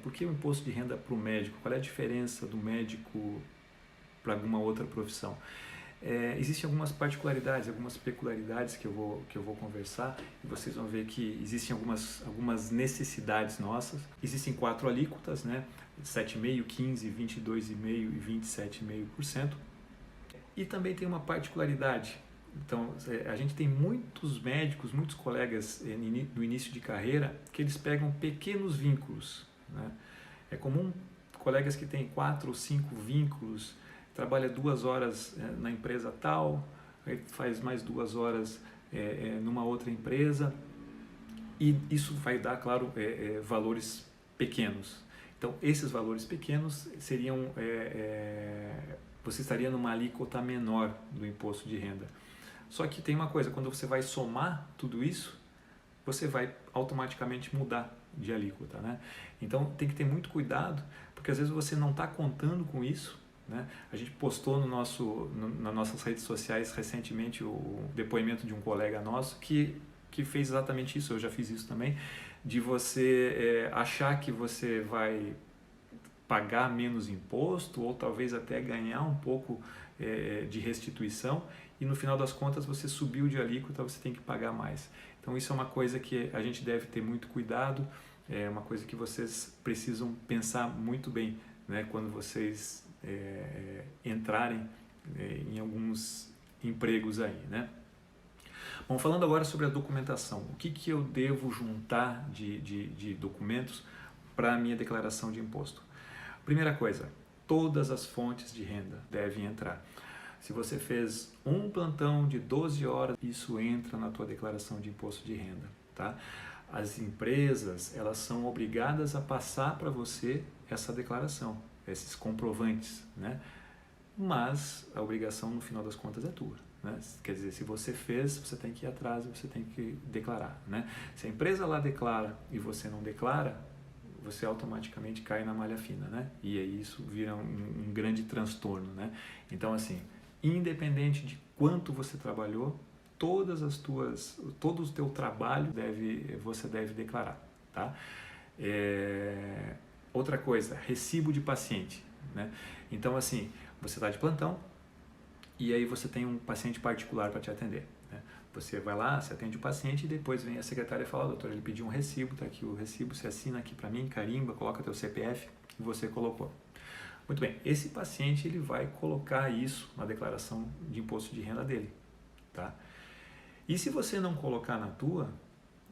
Por que o imposto de renda para o médico? Qual é a diferença do médico para alguma outra profissão? Existem algumas particularidades, algumas peculiaridades que eu vou conversar e vocês vão ver que existem algumas necessidades nossas. Existem 4 alíquotas, né? 7,5%, 15%, 22,5% e 27,5%. E também tem uma particularidade. Então, a gente tem muitos médicos, muitos colegas no início de carreira que eles pegam pequenos vínculos, né? É comum colegas que têm 4 ou 5 vínculos, trabalha 2 horas na empresa tal, aí faz mais 2 horas numa outra empresa, e isso vai dar, claro, valores pequenos. Então, esses valores pequenos seriam, você estaria numa alíquota menor do imposto de renda. Só que tem uma coisa, quando você vai somar tudo isso, você vai automaticamente mudar de alíquota, né? Então tem que ter muito cuidado, porque às vezes você não está contando com isso, né? A gente postou nas nossas redes sociais recentemente o depoimento de um colega nosso que fez exatamente isso, eu já fiz isso também, de você achar que você vai pagar menos imposto ou talvez até ganhar um pouco de restituição e no final das contas você subiu de alíquota, você tem que pagar mais. Então isso é uma coisa que a gente deve ter muito cuidado, é uma coisa que vocês precisam pensar muito bem, né, quando vocês entrarem em alguns empregos aí, né? Bom, falando agora sobre a documentação, o que eu devo juntar de documentos para a minha declaração de imposto? Primeira coisa, todas as fontes de renda devem entrar. Se você fez um plantão de 12 horas, isso entra na tua declaração de imposto de renda, tá? As empresas, elas são obrigadas a passar para você essa declaração, esses comprovantes, né? Mas a obrigação, no final das contas, é tua, né? Quer dizer, se você fez, você tem que ir atrás, você tem que declarar, né? Se a empresa lá declara e você não declara, você automaticamente cai na malha fina, né? E aí isso vira um grande transtorno, né? Então, assim, independente de quanto você trabalhou, todo o teu trabalho você deve declarar, tá? Outra coisa, recibo de paciente, né? Então, assim, você está de plantão e aí você tem um paciente particular para te atender, né? Você vai lá, você atende o paciente e depois vem a secretária e fala, doutor, ele pediu um recibo, tá aqui o recibo, você assina aqui para mim, carimba, coloca teu CPF e você colocou. Muito bem, esse paciente ele vai colocar isso na declaração de imposto de renda dele, tá? E se você não colocar na tua,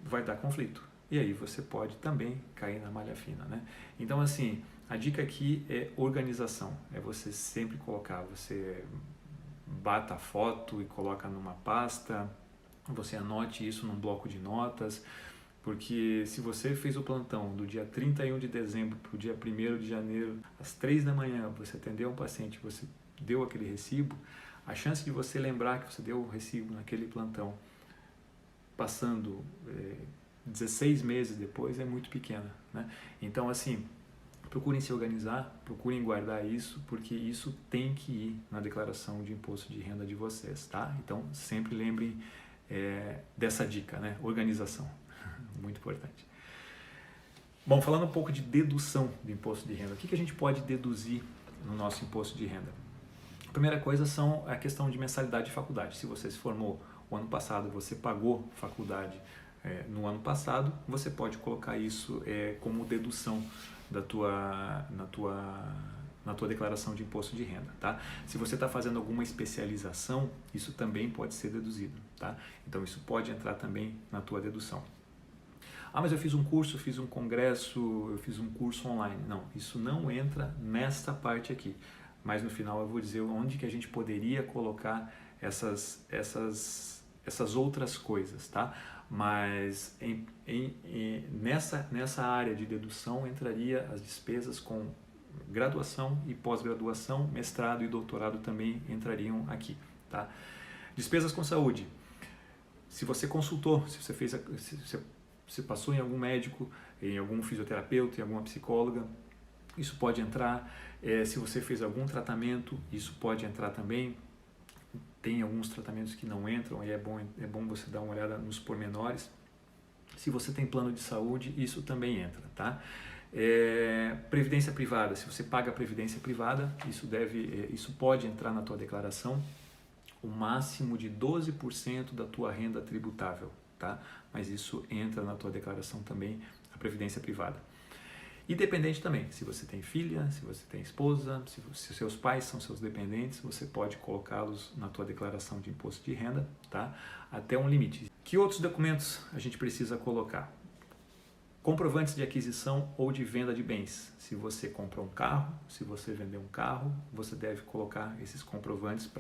vai dar conflito. E aí você pode também cair na malha fina, né? Então, assim, a dica aqui é organização. É você sempre colocar, você bata a foto e coloca numa pasta, você anote isso num bloco de notas, porque se você fez o plantão do dia 31 de dezembro para o dia 1º de janeiro, às 3 da manhã, você atendeu um paciente, você deu aquele recibo, a chance de você lembrar que você deu o recibo naquele plantão, passando 16 meses depois, é muito pequena, né? Então, assim, procurem se organizar, procurem guardar isso, porque isso tem que ir na declaração de imposto de renda de vocês, tá? Então, sempre lembrem dessa dica, né? Organização, muito importante. Bom, falando um pouco de dedução do imposto de renda, o que a gente pode deduzir no nosso imposto de renda? A primeira coisa são a questão de mensalidade de faculdade. Se você se formou o ano passado, você pagou faculdade no ano passado, você pode colocar isso como dedução na tua declaração de imposto de renda, tá? Se você está fazendo alguma especialização, isso também pode ser deduzido, tá? Então isso pode entrar também na tua dedução. Ah, mas eu fiz um curso, eu fiz um congresso, eu fiz um curso online. Não, isso não entra nesta parte aqui. Mas no final eu vou dizer onde que a gente poderia colocar essas outras coisas, tá? Mas nessa área de dedução entraria as despesas com graduação e pós-graduação, mestrado e doutorado também entrariam aqui, tá? Despesas com saúde. Se você consultou, se você passou em algum médico, em algum fisioterapeuta, em alguma psicóloga, isso pode entrar. Se você fez algum tratamento, isso pode entrar também. Tem alguns tratamentos que não entram, e é bom você dar uma olhada nos pormenores. Se você tem plano de saúde, isso também entra, tá? Previdência privada, se você paga a previdência privada, isso pode entrar na tua declaração o máximo de 12% da tua renda tributável, tá? Mas isso entra na tua declaração também, a previdência privada. E dependente também, se você tem filha, se você tem esposa, se seus pais são seus dependentes, você pode colocá-los na tua declaração de imposto de renda, tá? Até um limite. Que outros documentos a gente precisa colocar? Comprovantes de aquisição ou de venda de bens. Se você comprou um carro, se você vendeu um carro, você deve colocar esses comprovantes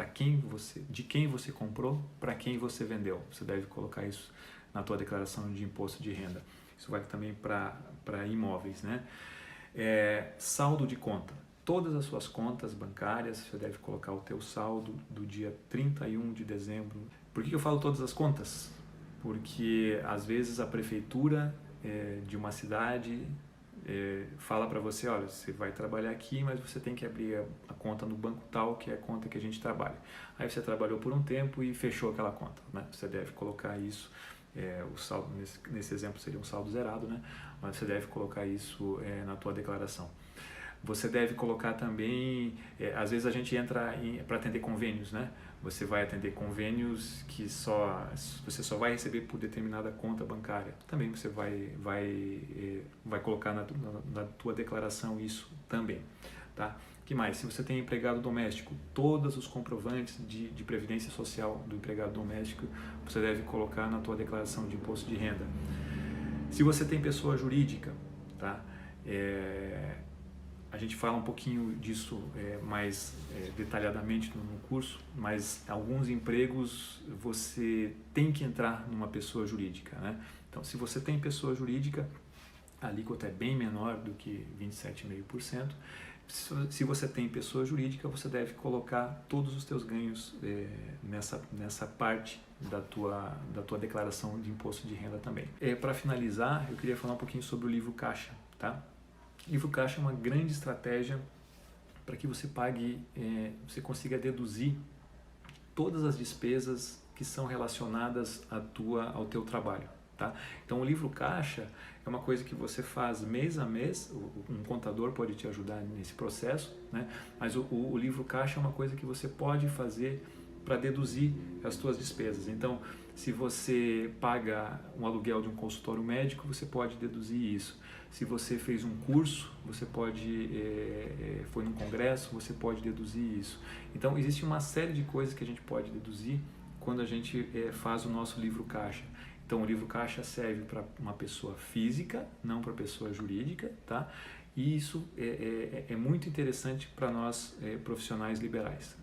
de quem você comprou, para quem você vendeu. Você deve colocar isso na tua declaração de imposto de renda. Isso vale também para imóveis, né? Saldo de conta. Todas as suas contas bancárias, você deve colocar o teu saldo do dia 31 de dezembro. Por que eu falo todas as contas? Porque às vezes a prefeitura de uma cidade fala para você, olha, você vai trabalhar aqui, mas você tem que abrir a conta no banco tal, que é a conta que a gente trabalha. Aí você trabalhou por um tempo e fechou aquela conta, né? Você deve colocar isso, o saldo, nesse exemplo seria um saldo zerado, né? Mas você deve colocar isso na tua declaração. Você deve colocar também, às vezes a gente entra para atender convênios, né? Você vai atender convênios que você só vai receber por determinada conta bancária. Também você vai colocar na tua declaração isso também, tá? Que mais? Se você tem empregado doméstico, todos os comprovantes de previdência social do empregado doméstico você deve colocar na tua declaração de imposto de renda. Se você tem pessoa jurídica, tá? A gente fala um pouquinho disso mais detalhadamente no curso, mas alguns empregos você tem que entrar numa pessoa jurídica, né? Então, se você tem pessoa jurídica, a alíquota é bem menor do que 27,5%. Se você tem pessoa jurídica, você deve colocar todos os teus ganhos nessa parte da tua declaração de imposto de renda também. Para finalizar, eu queria falar um pouquinho sobre o livro caixa, tá? Livro caixa é uma grande estratégia para que você você consiga deduzir todas as despesas que são relacionadas ao teu trabalho, tá? Então o livro caixa é uma coisa que você faz mês a mês, um contador pode te ajudar nesse processo, né? Mas o livro caixa é uma coisa que você pode fazer para deduzir as tuas despesas. Então, se você paga um aluguel de um consultório médico, você pode deduzir isso. Se você fez um curso, você foi num congresso, você pode deduzir isso. Então, existe uma série de coisas que a gente pode deduzir quando a gente faz o nosso livro caixa. Então, o livro caixa serve para uma pessoa física, não para pessoa jurídica, tá? E isso é muito interessante para nós profissionais liberais.